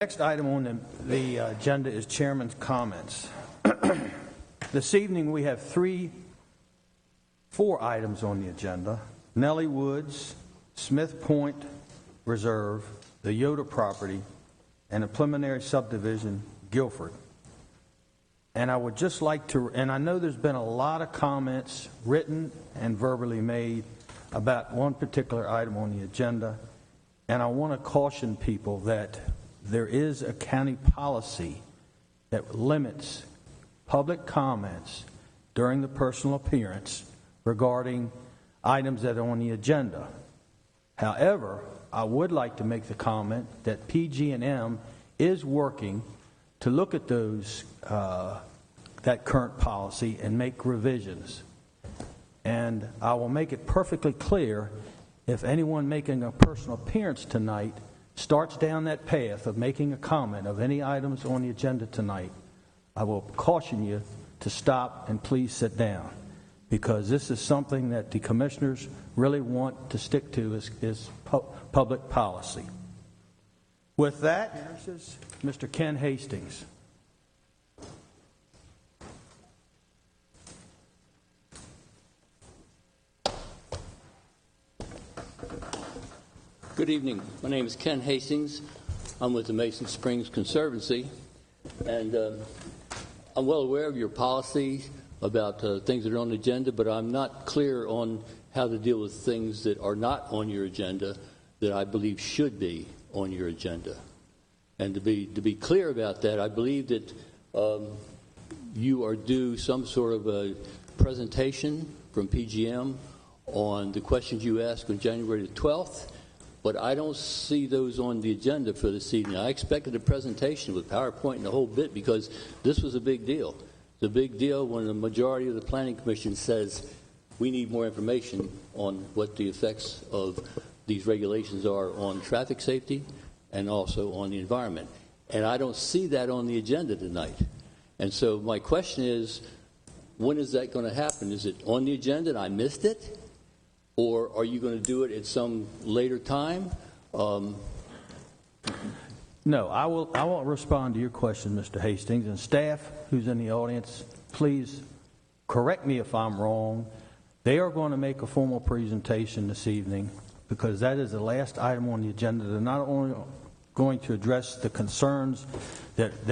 Next item on the agenda is Chairman's comments. This evening we have four items on the agenda: Nellie Woods, Smith Point Reserve, the Yoder property, and a preliminary subdivision, Guilford. And I would just like to, and I know there's been a lot of comments written and verbally made about one particular item on the agenda, and I want to caution people that there is a county policy that limits public comments during the personal appearance regarding items that are on the agenda. However, I would like to make the comment that PG&M is working to look at those that current policy and make revisions. And I will make it perfectly clear, if anyone making a personal appearance tonight starts down that path of making a comment of any items on the agenda tonight, I will caution you to stop and please sit down, because this is something that the commissioners really want to stick to is public policy. With that, Mr. Ken Hastings. Good evening. My name is Ken Hastings. I'm with the Mason Springs Conservancy, and I'm well aware of your policy about things that are on the agenda, but I'm not clear on how to deal with things that are not on your agenda that I believe should be on your agenda. And to be clear about that, I believe that you are due some sort of a presentation from PGM on the questions you asked on January the 12th. But I don't see those on the agenda for this evening. I expected a presentation with PowerPoint and the whole bit, because this was a big deal. It's a big deal when the majority of the Planning Commission says we need more information on what the effects of these regulations are on traffic safety and also on the environment. And I don't see that on the agenda tonight. And so my question is, when is that going to happen? Is it on the agenda and I missed it? Or are you going to do it at some later time? No, I won't respond to your question, Mr. Hastings. And staff who's in the audience, please correct me if I'm wrong. They are going to make a formal presentation this evening, because that is the last item on the agenda. They're not only going to address the concerns that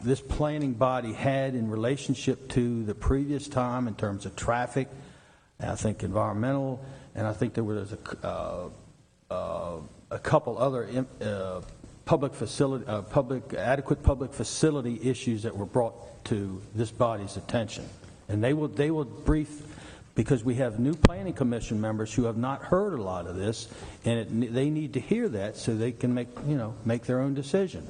this planning body had in relationship to the previous time in terms of traffic, and I think environmental, and I think there was a couple other adequate public facility issues that were brought to this body's attention. And they will brief, because we have new Planning Commission members who have not heard a lot of this, and they need to hear that so they can make their own decision.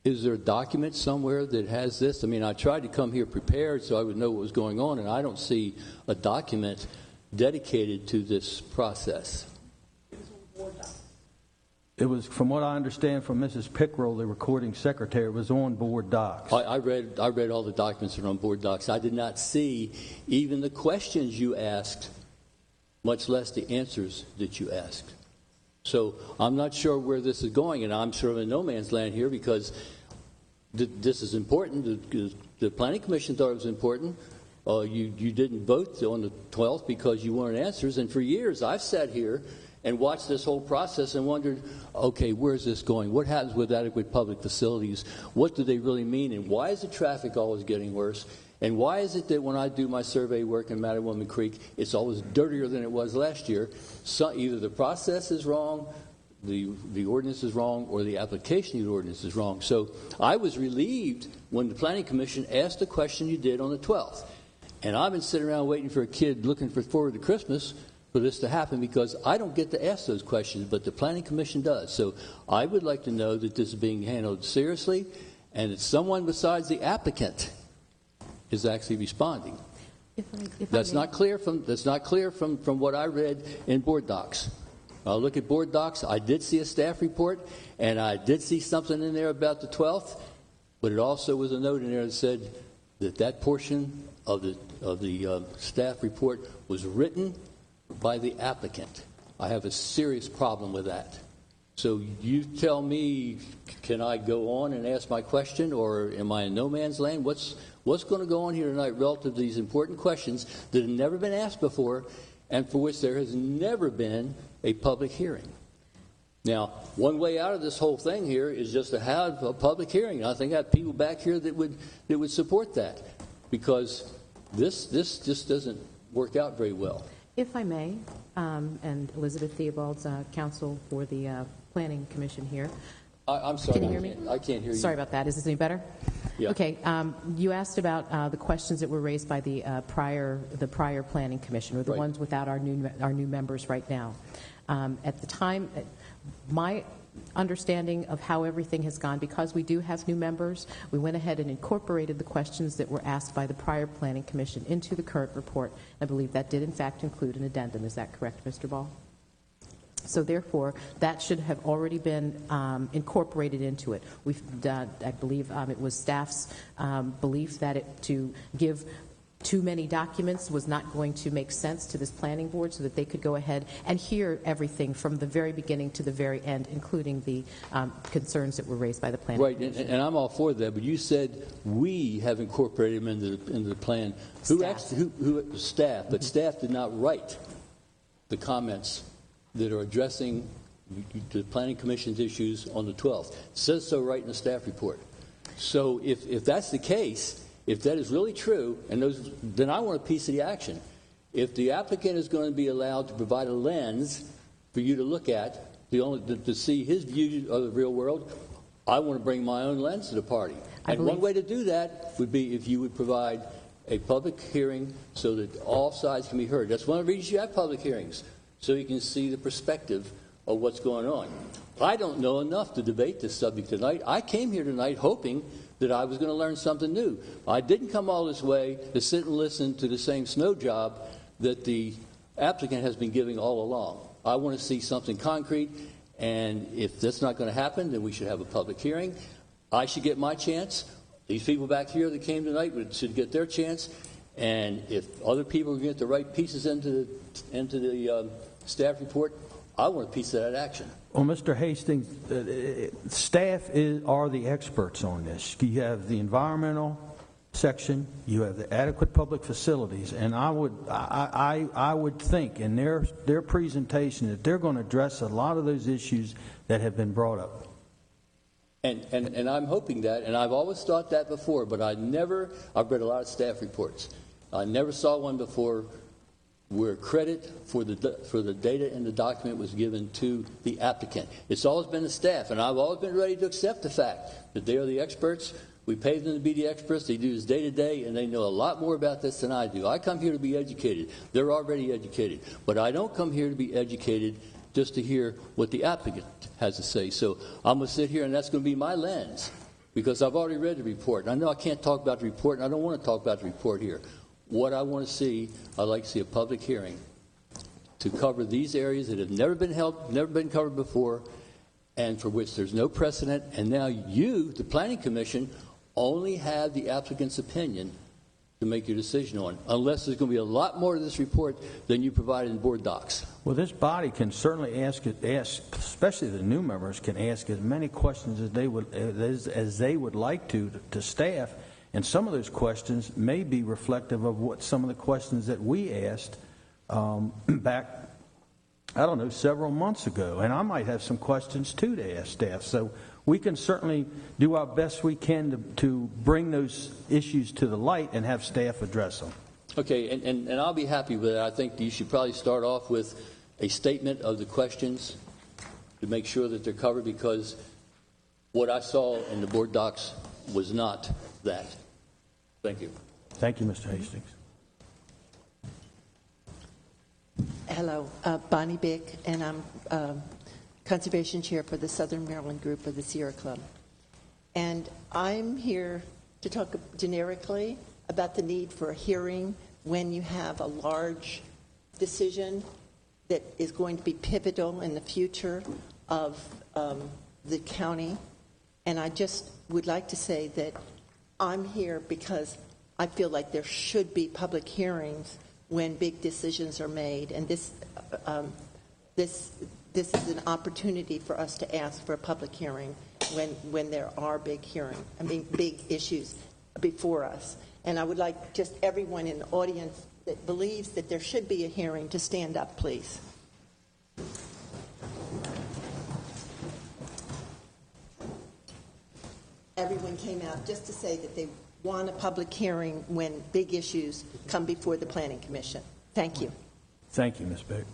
Is there a document somewhere that has this? I mean, I tried to come here prepared so I would know what was going on, and I don't see a document dedicated to this process. It was, from what I understand from Mrs. Pickrell, the recording secretary, it was on board docs. I read all the documents that are on board docs. I did not see even the questions you asked, much less the answers that you asked. So I'm not sure where this is going, and I'm sort of in no man's land here, because this is important. The Planning Commission thought it was important. You didn't vote on the 12th because you wanted answers, and for years I've sat here and watched this whole process and wondered, okay, where's this going? What happens with adequate public facilities? What do they really mean? And why is the traffic always getting worse? And why is it that when I do my survey work in Mattawoman Creek, it's always dirtier than it was last year? So either the process is wrong, the ordinance is wrong, or the application of the ordinance is wrong. So I was relieved when the Planning Commission asked the question you did on the 12th. And I've been sitting around waiting for a kid looking forward to Christmas for this to happen, because I don't get to ask those questions, but the Planning Commission does. So I would like to know that this is being handled seriously, and that someone besides the applicant is actually responding. That's not clear from what I read in board docs. I look at board docs. I did see a staff report, and I did see something in there about the 12th, but it also was a note in there that said that portion of the staff report was written by the applicant. I have a serious problem with that. So you tell me, can I go on and ask my question, or am I in no man's land? What's going to go on here tonight relative to these important questions that have never been asked before and for which there has never been a public hearing? Now, one way out of this whole thing here is just to have a public hearing. I think I have people back here that would support that, because this just doesn't work out very well. If I may, and Elizabeth Theobald's counsel for the Planning Commission here. I'm sorry. Can you hear me? I can't hear you. Sorry about that. Is this any better? Yeah. Okay. You asked about the questions that were raised by the prior Planning Commission, or the Right. ones without our new members right now. At the time, my understanding of how everything has gone, because we do have new members, we went ahead and incorporated the questions that were asked by the prior Planning Commission into the current report. I believe that did in fact include an addendum. Is that correct, Mr. Ball? So therefore, that should have already been incorporated into it. We've done, I believe it was staff's belief that to give too many documents was not going to make sense to this planning board, so that they could go ahead and hear everything from the very beginning to the very end, including the concerns that were raised by the planning Right, commission. and I'm all for that, but you said we have incorporated them into the plan. Staff. Who staff, but staff did not write the comments that are addressing the Planning Commission's issues on the 12th. It says so right in the staff report. So if that's the case, if that is really true, and then I want a piece of the action. If the applicant is going to be allowed to provide a lens for you to look at, to see his view of the real world, I want to bring my own lens to the party. And one way to do that would be if you would provide a public hearing so that all sides can be heard. That's one of the reasons you have public hearings, so you can see the perspective of what's going on. I don't know enough to debate this subject tonight. I came here tonight hoping that I was going to learn something new. I didn't come all this way to sit and listen to the same snow job that the applicant has been giving all along. I want to see something concrete, and if that's not going to happen, then we should have a public hearing. I should get my chance. These people back here that came tonight should get their chance, and if other people can get the right pieces into the staff report, I want a piece of that action. Well, Mr. Hastings, staff are the experts on this. You have the environmental section, you have the adequate public facilities, and I would think in their presentation that they're going to address a lot of those issues that have been brought up. And I'm hoping that, and I've always thought that before, but I've read a lot of staff reports. I never saw one before where credit for the data in the document was given to the applicant. It's always been the staff, and I've always been ready to accept the fact that they are the experts. We pay them to be the experts. They do this day to day, and they know a lot more about this than I do. I come here to be educated. They're already educated. But I don't come here to be educated just to hear what the applicant has to say. So I'm going to sit here, and that's going to be my lens, because I've already read the report. And I know I can't talk about the report, and I don't want to talk about the report here. What I want to see, I'd like to see a public hearing to cover these areas that have never been covered before, and for which there's no precedent. And now you, the Planning Commission, only have the applicant's opinion to make your decision on, unless there's going to be a lot more to this report than you provided in board docs. Well, this body can certainly ask, especially the new members, can ask as many questions as they would like to staff. And some of those questions may be reflective of what some of the questions that we asked back, I don't know, several months ago. And I might have some questions, too, to ask staff. So we can certainly do our best we can to bring those issues to the light and have staff address them. Okay, and I'll be happy with it. I think you should probably start off with a statement of the questions to make sure that they're covered, because what I saw in the board docs was not that. Thank you. Thank you, Mr. Hastings. Hello, Bonnie Bick, and I'm Conservation Chair for the Southern Maryland Group of the Sierra Club. And I'm here to talk generically about the need for a hearing when you have a large decision that is going to be pivotal in the future of the county. And I just would like to say that I'm here because I feel like there should be public hearings when big decisions are made. And this is an opportunity for us to ask for a public hearing when there are big issues before us. And I would like just everyone in the audience that believes that there should be a hearing to stand up, please. Everyone came out just to say that they want a public hearing when big issues come before the Planning Commission. Thank you. Thank you, Ms. Bick.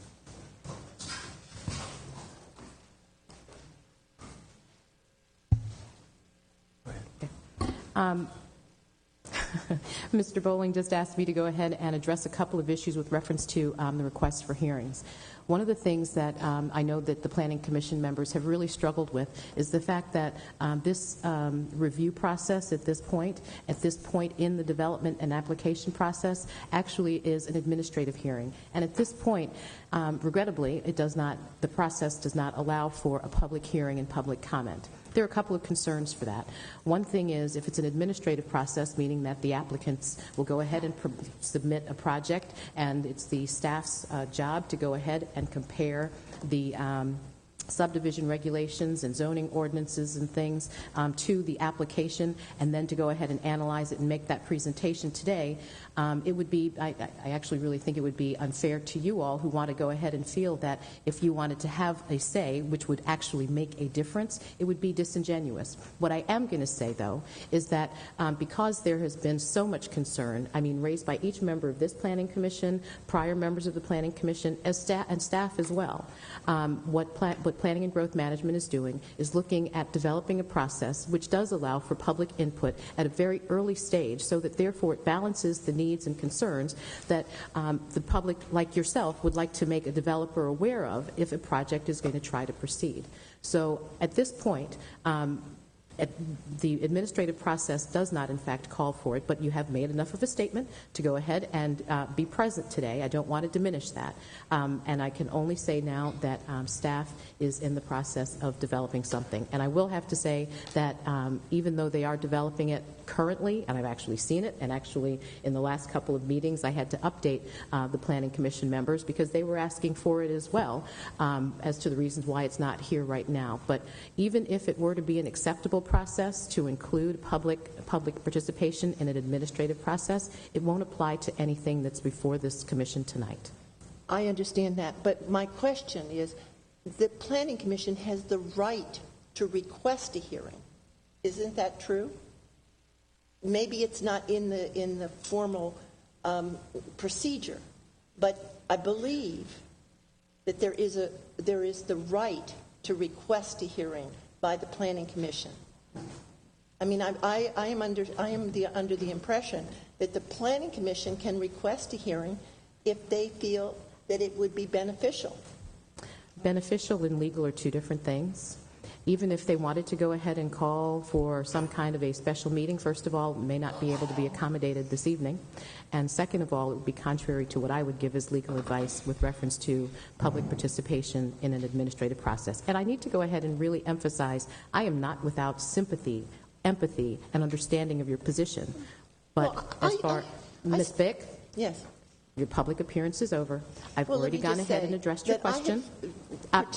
Mr. Bowling just asked me to go ahead and address a couple of issues with reference to the requests for hearings. One of the things that I know that the Planning Commission members have really struggled with is the fact that this review process at this point in the development and application process actually is an administrative hearing. And at this point, regrettably, the process does not allow for a public hearing and public comment. There are a couple of concerns for that. One thing is if it's an administrative process, meaning that the applicants will go ahead and submit a project, and it's the staff's job to go ahead and compare the subdivision regulations and zoning ordinances and things to the application, and then to go ahead and analyze it and make that presentation today, it would be, I actually really think it would be unfair to you all who want to go ahead and feel that if you wanted to have a say, which would actually make a difference, it would be disingenuous. What I am going to say, though, is that because there has been so much concern, raised by each member of this Planning Commission, prior members of the Planning Commission, and staff as well, what Planning and Growth Management is doing is looking at developing a process which does allow for public input at a very early stage, so that therefore it balances the needs and concerns that the public, like yourself, would like to make a developer aware of if a project is going to try to proceed. So at this point, the administrative process does not, in fact, call for it, but you have made enough of a statement to go ahead and be present today. I don't want to diminish that. And I can only say now that staff is in the process of developing something. And I will have to say that even though they are developing it currently, and I've actually seen it, and actually in the last couple of meetings I had to update the Planning Commission members because they were asking for it as well as to the reasons why it's not here right now. But even if it were to be an acceptable process to include public participation in an administrative process, it won't apply to anything that's before this commission tonight. I understand that, but my question is, the Planning Commission has the right to request a hearing. Isn't that true? Maybe it's not in the formal procedure, but I believe that there is the right to request a hearing by the Planning Commission. I am under the impression that the Planning Commission can request a hearing if they feel that it would be beneficial. Beneficial and legal are two different things. Even if they wanted to go ahead and call for some kind of a special meeting, first of all, it may not be able to be accommodated this evening. And second of all, it would be contrary to what I would give as legal advice with reference to public participation in an administrative process. And I need to go ahead and really emphasize, I am not without sympathy, empathy, and understanding of your position. But Ms. Bick? Yes. Your public appearance is over. I've already gone ahead and addressed your question.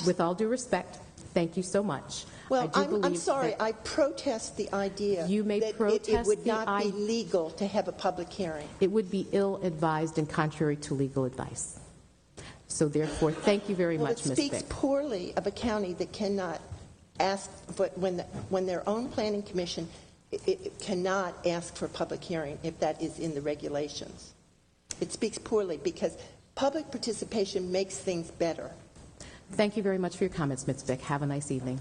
With all due respect, thank you so much. Well, I'm sorry. I protest the idea you may that protest it would not be legal to have a public hearing. It would be ill-advised and contrary to legal advice. So therefore, thank you very much, Ms. Bick. It speaks poorly of a county that cannot ask for, when their own planning commission it cannot ask for a public hearing if that is in the regulations. It speaks poorly because public participation makes things better. Thank you very much for your comments, Ms. Bick. Have a nice evening.